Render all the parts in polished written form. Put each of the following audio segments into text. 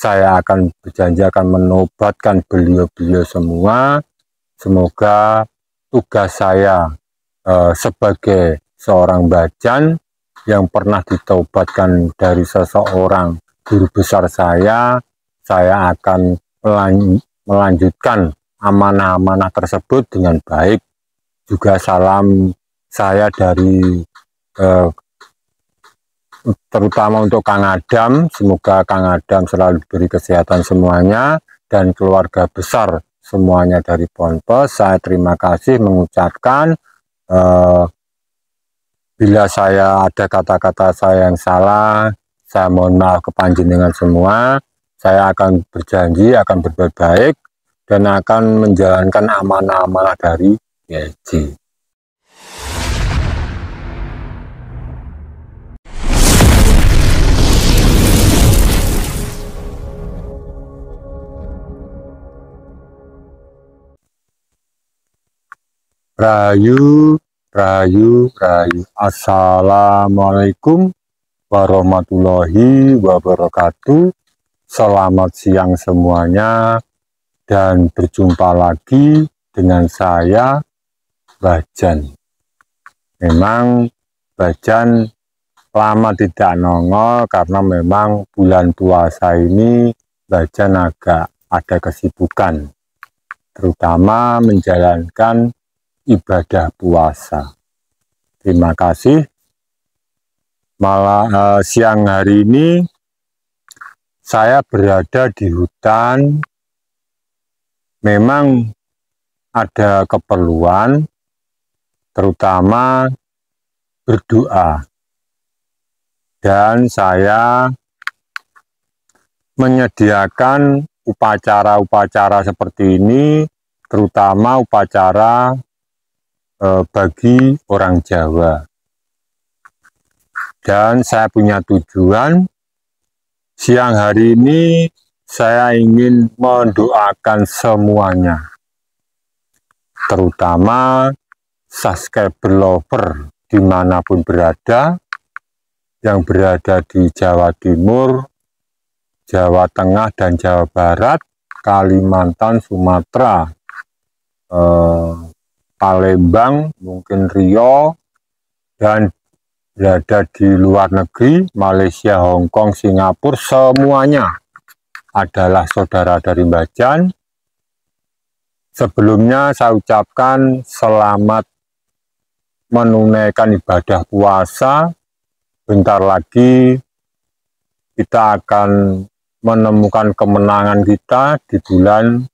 saya akan berjanji akan menobatkan beliau-beliau semua. Semoga tugas saya sebagai seorang bajan yang pernah ditobatkan dari seseorang guru besar saya akan melanjutkan amanah-amanah tersebut dengan baik. Juga salam saya dari terutama untuk Kang Adam, semoga Kang Adam selalu diberi kesehatan semuanya dan keluarga besar semuanya dari Ponpes. Saya terima kasih mengucapkan bila saya ada kata-kata saya yang salah, saya mohon maaf ke panjenengan semua. Saya akan berjanji akan berbuat baik dan akan menjalankan amanah-amanah dari YJ. Rahayu, rahayu, rahayu. Assalamualaikum warahmatullahi wabarakatuh. Selamat siang semuanya dan berjumpa lagi dengan saya Bajan. Memang Bajan lama tidak nongol karena memang bulan puasa ini Bajan agak ada kesibukan, terutama menjalankan ibadah puasa. Terima kasih. Malah siang hari ini saya berada di hutan. Memang ada keperluan, terutama berdoa. Dan saya menyediakan upacara-upacara seperti ini, terutama upacara bagi orang Jawa. Dan saya punya tujuan, siang hari ini saya ingin mendoakan semuanya, terutama subscriber lover dimanapun berada, yang berada di Jawa Timur, Jawa Tengah, dan Jawa Barat, Kalimantan, Sumatera, Palembang, mungkin Riau, dan berada di luar negeri, Malaysia, Hong Kong, Singapura, semuanya adalah saudara dari Bajan. Sebelumnya saya ucapkan selamat menunaikan ibadah puasa. Bentar lagi kita akan menemukan kemenangan kita di bulan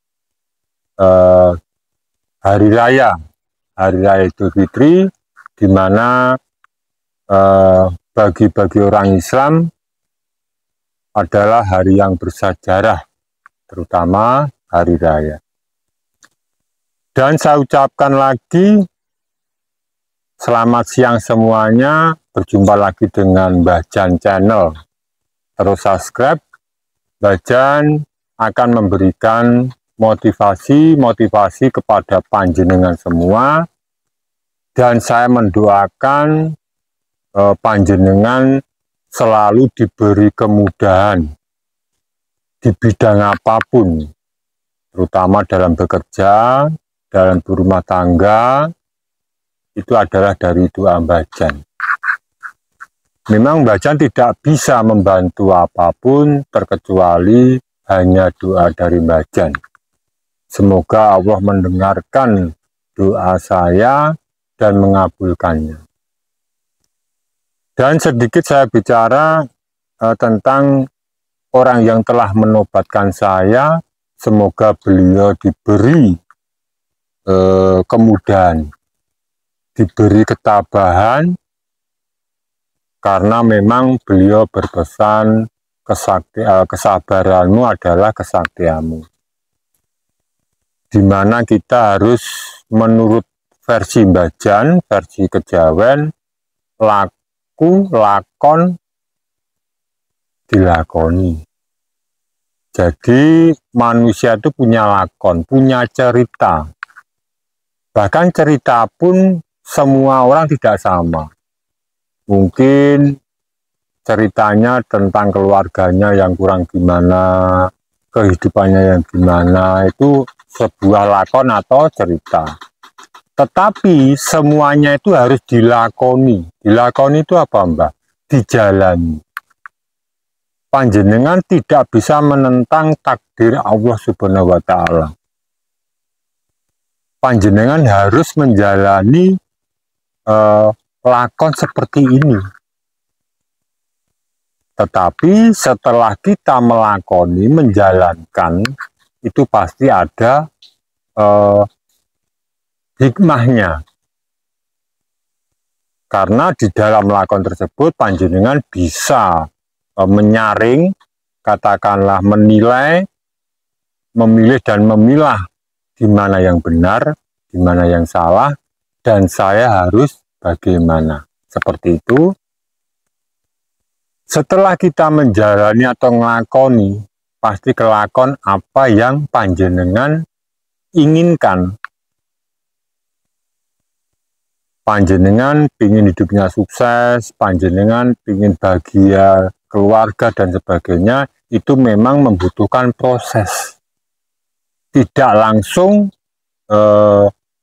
Hari Raya Idul Fitri, di mana bagi orang Islam adalah hari yang bersejarah, terutama Hari Raya. Dan saya ucapkan lagi selamat siang semuanya, berjumpa lagi dengan Bajan Channel. Terus subscribe, Bajan akan memberikan motivasi kepada panjenengan semua, dan saya mendoakan panjenengan selalu diberi kemudahan di bidang apapun, terutama dalam bekerja, dalam berumah tangga. Itu adalah dari doa Bajan. Memang Bajan tidak bisa membantu apapun terkecuali hanya doa dari Bajan. Semoga Allah mendengarkan doa saya dan mengabulkannya. Dan sedikit saya bicara tentang orang yang telah menobatkan saya. Semoga beliau diberi kemudahan, diberi ketabahan, karena memang beliau berpesan kesabaranmu adalah kesaktianmu, di mana kita harus menurut versi Bajan, versi Kejawen, laku, lakon, dilakoni. Jadi manusia itu punya lakon, punya cerita. Bahkan cerita pun semua orang tidak sama. Mungkin ceritanya tentang keluarganya yang kurang gimana, kehidupannya yang gimana, itu sebuah lakon atau cerita. Tetapi semuanya itu harus dilakoni. Dilakoni itu apa, Mbak? Dijalani. Panjenengan tidak bisa menentang takdir Allah Subhanahu wa Ta'ala. Panjenengan harus menjalani lakon seperti ini. Tetapi setelah kita melakoni, menjalankan, itu pasti ada hikmahnya. Karena di dalam lakon tersebut panjenengan bisa menyaring, katakanlah menilai, memilih dan memilah di mana yang benar, di mana yang salah, dan saya harus bagaimana. Seperti itu. Setelah kita menjalani atau ngelakoni, pasti kelakon apa yang panjenengan inginkan. Panjenengan ingin hidupnya sukses, panjenengan ingin bahagia, keluarga, dan sebagainya, itu memang membutuhkan proses. Tidak langsung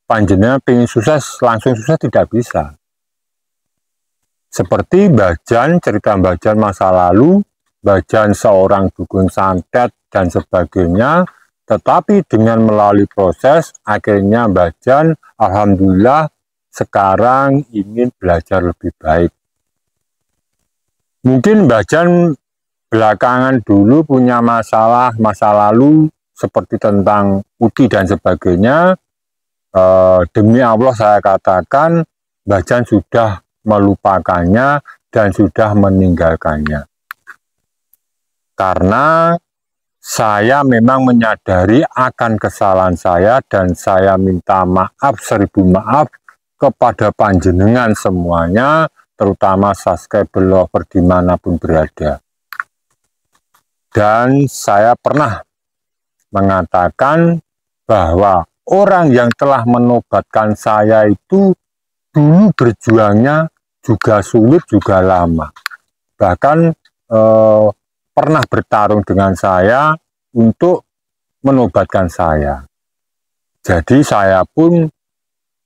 panjenengan ingin sukses, langsung sukses tidak bisa. Seperti Mbah Jan, cerita Mbah Jan masa lalu, Mbah Jan seorang dukun santet dan sebagainya, tetapi dengan melalui proses, akhirnya Mbah Jan, alhamdulillah, sekarang ingin belajar lebih baik. Mungkin Mbah Jan belakangan dulu punya masalah masa lalu, seperti tentang uti dan sebagainya. Demi Allah saya katakan, Mbah Jan sudah melupakannya dan sudah meninggalkannya. Karena saya memang menyadari akan kesalahan saya dan saya minta maaf, 1000 maaf kepada panjenengan semuanya, terutama subscriber lover dimanapun berada. Dan saya pernah mengatakan bahwa orang yang telah menobatkan saya itu dulu berjuangnya juga sulit, juga lama. Bahkan pernah bertarung dengan saya untuk menobatkan saya. Jadi saya pun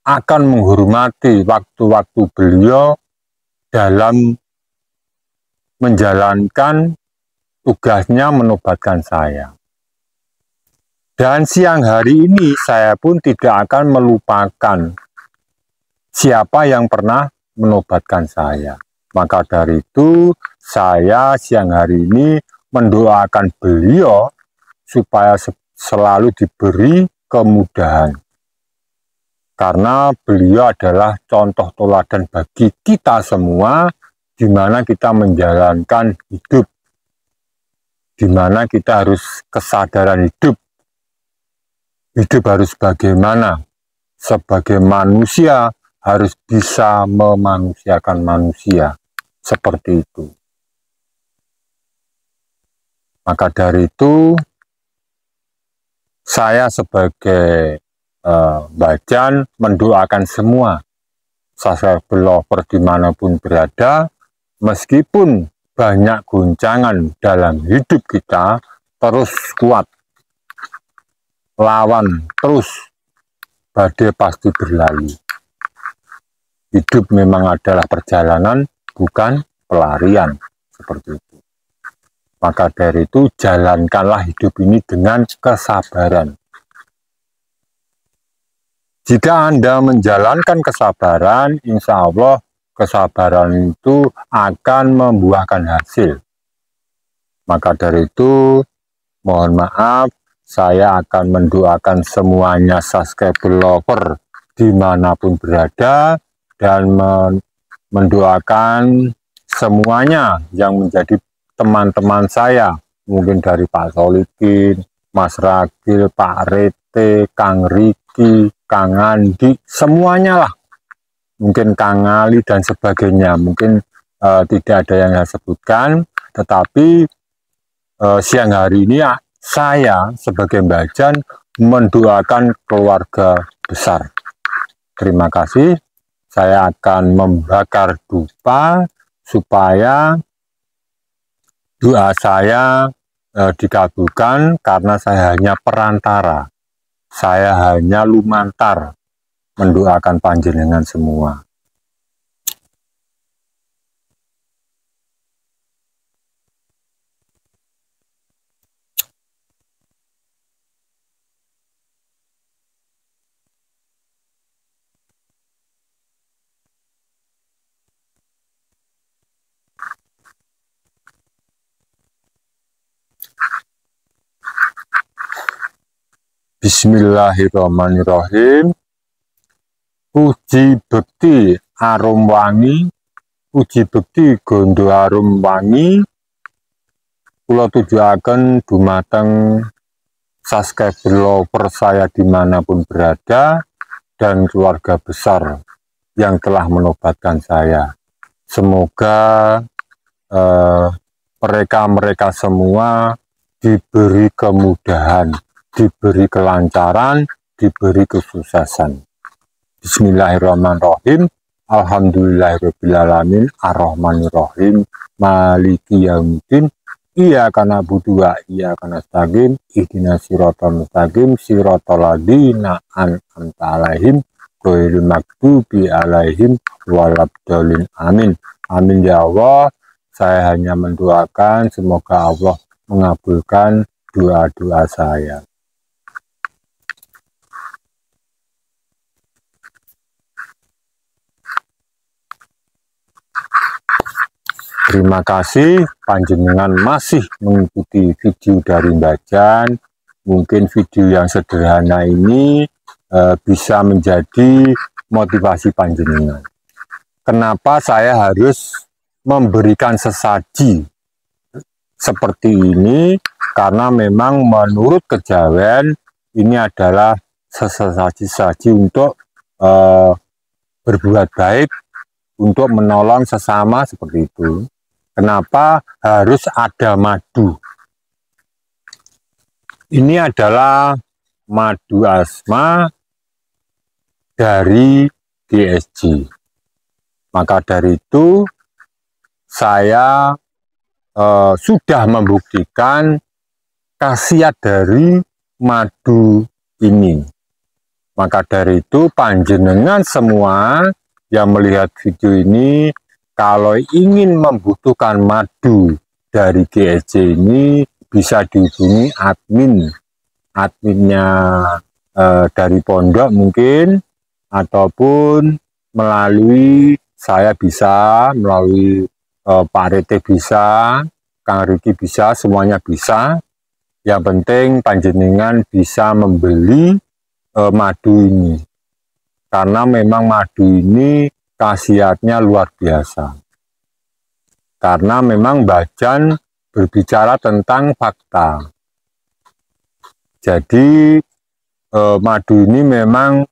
akan menghormati waktu-waktu beliau dalam menjalankan tugasnya menobatkan saya. Dan siang hari ini saya pun tidak akan melupakan siapa yang pernah menobatkan saya. Maka dari itu saya siang hari ini mendoakan beliau supaya selalu diberi kemudahan. Karena beliau adalah contoh teladan bagi kita semua, di mana kita menjalankan hidup, di mana kita harus kesadaran hidup. Hidup harus bagaimana? Sebagai manusia harus bisa memanusiakan manusia. Seperti itu. Maka dari itu, saya sebagai Mbah Jan mendoakan semua subscriber lover dimanapun berada, meskipun banyak guncangan dalam hidup kita, terus kuat, lawan terus, badai pasti berlalu. Hidup memang adalah perjalanan, bukan pelarian, seperti itu. Maka dari itu, jalankanlah hidup ini dengan kesabaran. Jika Anda menjalankan kesabaran, insya Allah kesabaran itu akan membuahkan hasil. Maka dari itu, mohon maaf, saya akan mendoakan semuanya subscriber lover dimanapun berada, dan mendoakan semuanya yang menjadi teman-teman saya, mungkin dari Pak Solikin, Mas Ragil, Pak Rete, Kang Riki, Kang Andi, semuanya lah, mungkin Kang Ali dan sebagainya, mungkin tidak ada yang saya sebutkan, tetapi siang hari ini saya sebagai Mbah Jan mendoakan keluarga besar. Terima kasih. Saya akan membakar dupa supaya doa saya dikabulkan karena saya hanya perantara, saya hanya lumantar mendoakan panjenengan semua. Bismillahirrahmanirrahim. Puji bekti arum wangi, puji bekti gondo arum wangi, kula tujuaken dumateng subscriber lover saya dimanapun berada dan keluarga besar yang telah menobatkan saya. Semoga mereka semua diberi kemudahan, diberi kelancaran, diberi kesuksesan. Bismillahirrahmanirrahim. Alhamdulillahirrahmanirrahim. Ar-Rahmanirrahim. Maliki yaumiddin. Iyyaka na'budu wa iyyaka nasta'in. Ihdinas siratal mustaqim. Siratal ladzina an'amta 'alaihim ghairil maghdubi 'alaihim waladdallin. Amin. Amin ya Allah. Saya hanya mendoakan semoga Allah mengabulkan doa-doa saya. Terima kasih panjenengan masih mengikuti video dari Mbah Jan. Mungkin video yang sederhana ini bisa menjadi motivasi panjenengan. Kenapa saya harus memberikan sesaji seperti ini? Karena memang menurut kejawen ini adalah sesaji untuk berbuat baik, untuk menolong sesama seperti itu. Kenapa harus ada madu? Ini adalah madu asma dari GSG. Maka dari itu saya sudah membuktikan khasiat dari madu ini. Maka dari itu panjenengan semua yang melihat video ini, kalau ingin membutuhkan madu dari GSG ini, bisa dihubungi adminnya dari pondok mungkin, ataupun melalui saya bisa, melalui Pak Rete bisa, Kang Riki bisa, semuanya bisa. Yang penting panjenengan bisa membeli madu ini. Karena memang madu ini khasiatnya luar biasa. Karena memang Mbah Jan berbicara tentang fakta. Jadi madu ini memang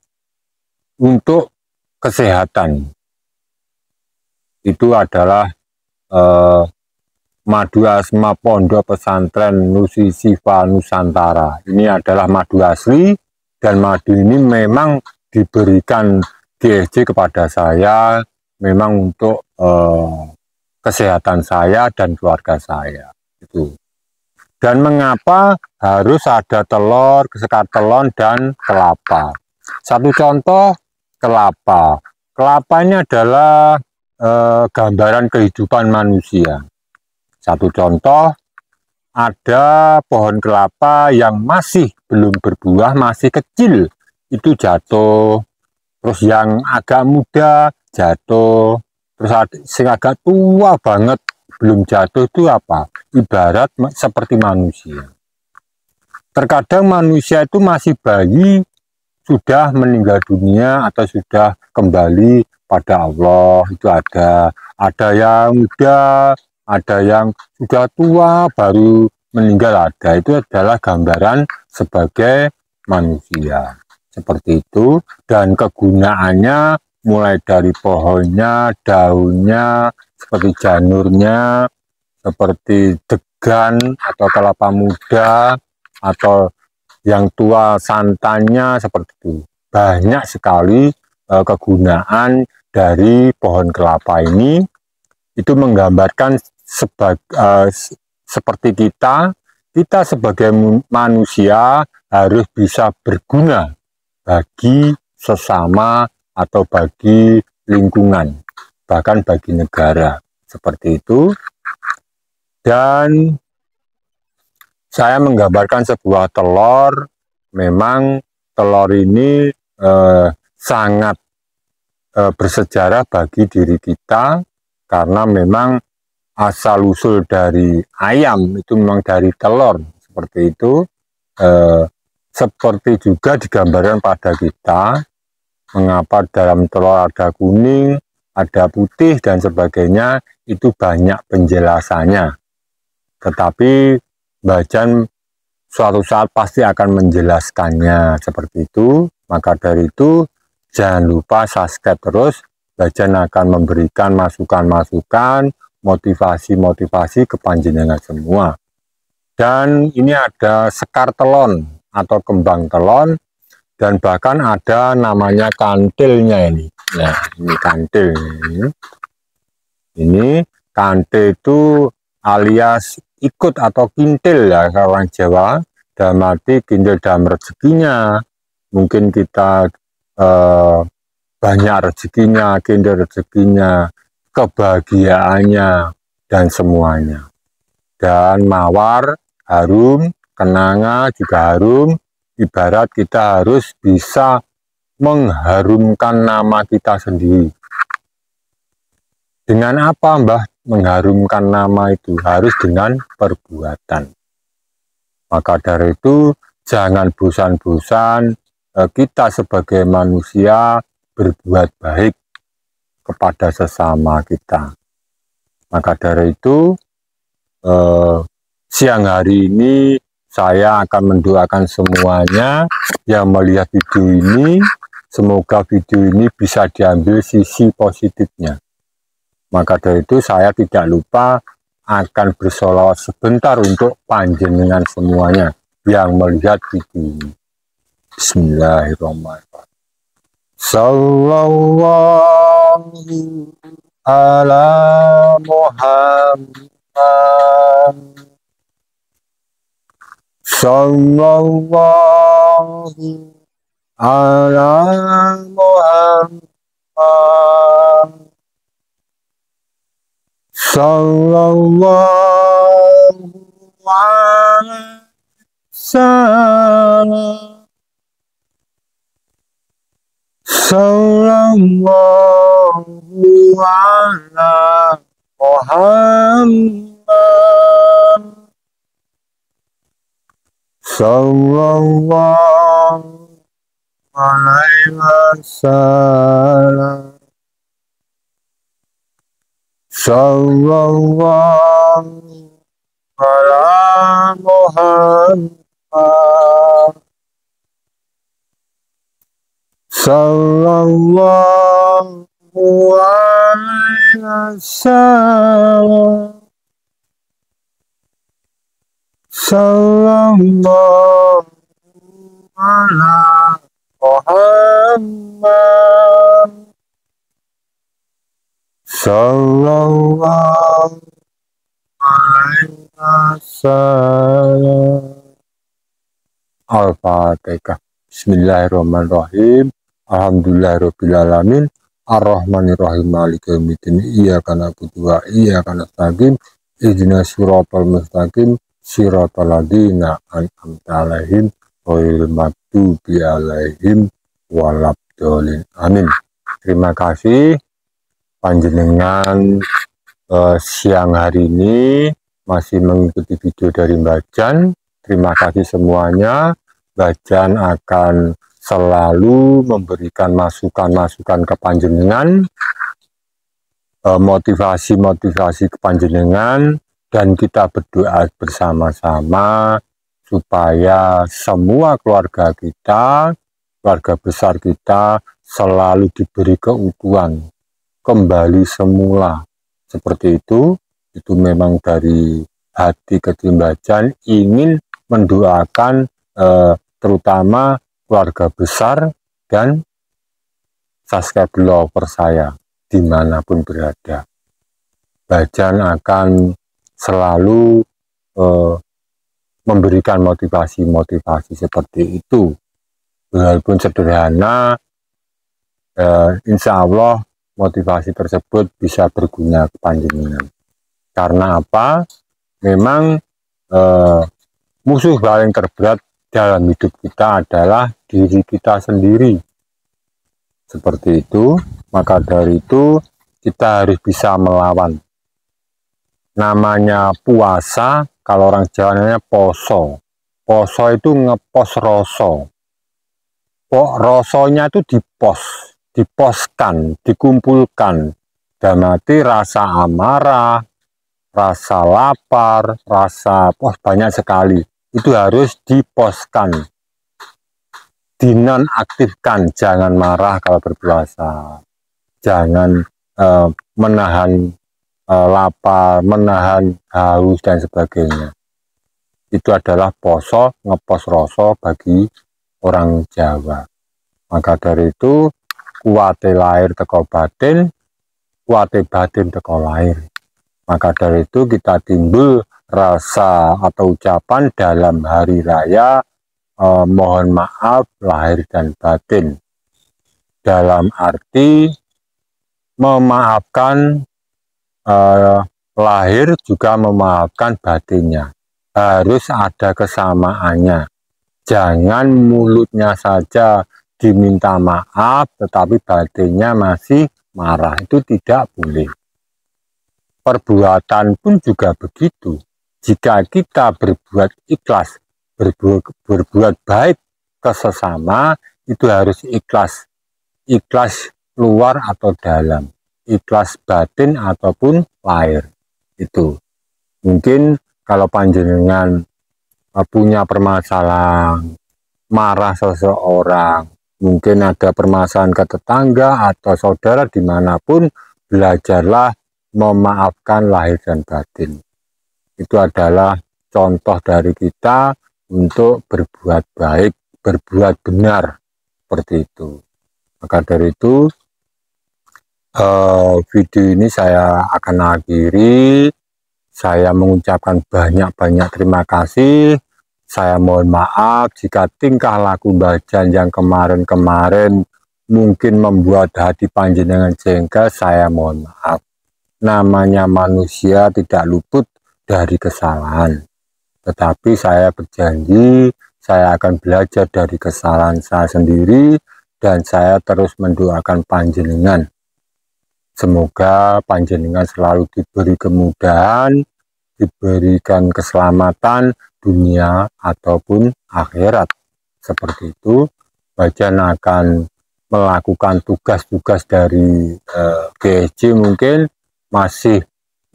untuk kesehatan. Itu adalah madu asma Pondok Pesantren Nusi Sifa Nusantara. Ini adalah madu asli dan madu ini memang diberikan GSG kepada saya memang untuk kesehatan saya dan keluarga saya itu. Dan mengapa harus ada telur, sekar telon dan kelapa? Satu contoh, kelapa. Kelapa ini adalah gambaran kehidupan manusia. Satu contoh, ada pohon kelapa yang masih belum berbuah, masih kecil, itu jatuh. Terus yang agak muda jatuh, terus yang agak tua banget belum jatuh, itu apa? Ibarat seperti manusia. Terkadang manusia itu masih bayi, sudah meninggal dunia atau sudah kembali pada Allah. Itu ada yang muda, ada yang sudah tua baru meninggal, ada. Itu adalah gambaran sebagai manusia. Seperti itu, dan kegunaannya mulai dari pohonnya, daunnya, seperti janurnya, seperti degan atau kelapa muda, atau yang tua santannya, seperti itu. Banyak sekali kegunaan dari pohon kelapa ini. Itu menggambarkan seperti kita sebagai manusia harus bisa berguna bagi sesama atau bagi lingkungan, bahkan bagi negara, seperti itu. Dan saya menggambarkan sebuah telur. Memang telur ini sangat bersejarah bagi diri kita, karena memang asal-usul dari ayam itu memang dari telur, seperti itu. Seperti juga digambarkan pada kita, mengapa dalam telur ada kuning, ada putih, dan sebagainya, itu banyak penjelasannya. Tetapi Mbah Jan suatu saat pasti akan menjelaskannya seperti itu. Maka dari itu, jangan lupa subscribe terus. Mbah Jan akan memberikan masukan-masukan, motivasi-motivasi ke panjenengan semua. Dan ini ada sekar telon atau kembang telon, dan bahkan ada namanya kantilnya ini. Nah, ini kantil. Ini kantil itu alias ikut atau kintil ya orang Jawa. Dalam arti kintil dalam rezekinya. Mungkin kita banyak rezekinya, kintil rezekinya, kebahagiaannya, dan semuanya. Dan mawar harum, kenanga juga harum. Ibarat kita harus bisa mengharumkan nama kita sendiri. Dengan apa, Mbah, mengharumkan nama itu? Harus dengan perbuatan. Maka dari itu, jangan bosan-bosan kita sebagai manusia berbuat baik kepada sesama kita. Maka dari itu, siang hari ini saya akan mendoakan semuanya yang melihat video ini, semoga video ini bisa diambil sisi positifnya. Maka dari itu saya tidak lupa akan bersolawat sebentar untuk panjenengan semuanya yang melihat video ini. Bismillahirrahmanirrahim. Sallallahu ala Muhammad. Sallallahu ala Muhammad. Sallallahu alaihi wasallam. Sallallahu ala Muhammad. Sallallahu alaihi wasallam. Sallallahu ala Muhammad. Sallallahu alaihi wasallam. Sallallahu ala Muhammad. Sallallahu alaihi wasallam. Al-Fatihah. Bismillahirrahmanirrahim. Alhamdulillahirabbil alamin. Ar-Rahmanirrahim. Maliki yaumiddin. Iyyaka na'budu wa iyyaka nasta'in. Ihdinas siratal mustaqim. Siratal ladzina an'amta 'alaihim ghairil maghdubi 'alaihim waladdallin. Amin. Terima kasih panjenengan siang hari ini masih mengikuti video dari Mbah Jan. Terima kasih semuanya. Mbah Jan akan selalu memberikan masukan-masukan ke panjenengan, motivasi-motivasi ke panjenengan, dan kita berdoa bersama-sama supaya semua keluarga kita, keluarga besar kita selalu diberi keutuhan, kembali semula. Seperti itu memang dari hati kecil Mbah Jan ingin mendoakan terutama keluarga besar dan subscriber lover saya dimanapun berada. Mbah Jan akan selalu memberikan motivasi seperti itu. Walaupun sederhana, insya Allah motivasi tersebut bisa berguna ke panjenengan. Karena apa? Memang musuh paling terberat dalam hidup kita adalah diri kita sendiri. Seperti itu, maka dari itu kita harus bisa melawan. Namanya puasa, kalau orang Jawa namanya poso. Poso itu ngepos rasa. Rasanya itu diposkan, dikumpulkan. Dan nanti rasa amarah, rasa lapar, rasa banyak sekali. Itu harus diposkan, dinonaktifkan. Jangan marah kalau berpuasa, jangan menahan lapar, menahan haus dan sebagainya. Itu adalah poso, ngepos rasa bagi orang Jawa. Maka dari itu kuwate lahir teko batin, kuwate batin teko lahir. Maka dari itu kita timbul rasa atau ucapan dalam hari raya mohon maaf lahir dan batin. Dalam arti memaafkan lahir juga memaafkan batinnya. Harus ada kesamaannya. Jangan mulutnya saja diminta maaf tetapi batinnya masih marah. Itu tidak boleh. Perbuatan pun juga begitu. Jika kita berbuat ikhlas, berbuat baik ke sesama, itu harus ikhlas. Ikhlas luar atau dalam. Ikhlas batin ataupun lahir. Itu. Mungkin kalau panjenengan punya permasalahan, marah seseorang, mungkin ada permasalahan ke tetangga atau saudara dimanapun, belajarlah memaafkan lahir dan batin. Itu adalah contoh dari kita untuk berbuat baik, berbuat benar, seperti itu. Maka dari itu, video ini saya akan akhiri. Saya mengucapkan banyak-banyak terima kasih. Saya mohon maaf jika tingkah laku Mbah Jan yang kemarin-kemarin mungkin membuat hati panjenengan jengkel. Saya mohon maaf. Namanya manusia tidak luput dari kesalahan. Tetapi saya berjanji, saya akan belajar dari kesalahan saya sendiri dan saya terus mendoakan panjenengan. Semoga panjenengan selalu diberi kemudahan, diberikan keselamatan dunia ataupun akhirat. Seperti itu, Mbah Jan akan melakukan tugas-tugas dari GSJ mungkin masih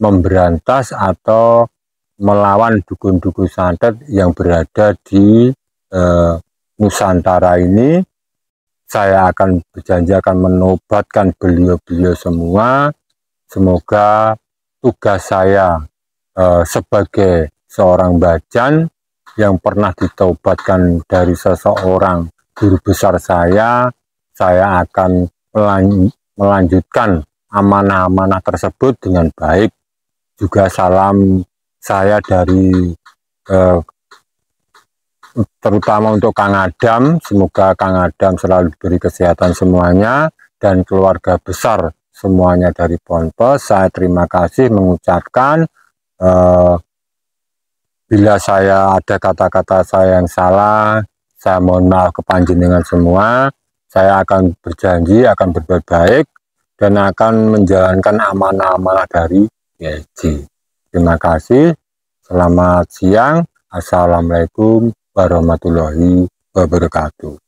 memberantas atau melawan dukun-dukun santet yang berada di Nusantara ini. Saya akan berjanji akan menobatkan beliau-beliau semua. Semoga tugas saya sebagai seorang Mbah Jan yang pernah ditobatkan dari seseorang guru besar saya akan melanjutkan amanah-amanah tersebut dengan baik. Juga salam saya dari terutama untuk Kang Adam, semoga Kang Adam selalu diberi kesehatan semuanya dan keluarga besar semuanya dari Ponpes. Saya terima kasih mengucapkan bila saya ada kata-kata saya yang salah, saya mohon maaf ke panjenengan semua. Saya akan berjanji akan berbuat baik dan akan menjalankan amanah-amanah dari GSJ. Terima kasih. Selamat siang. Assalamualaikum warahmatullahi wabarakatuh.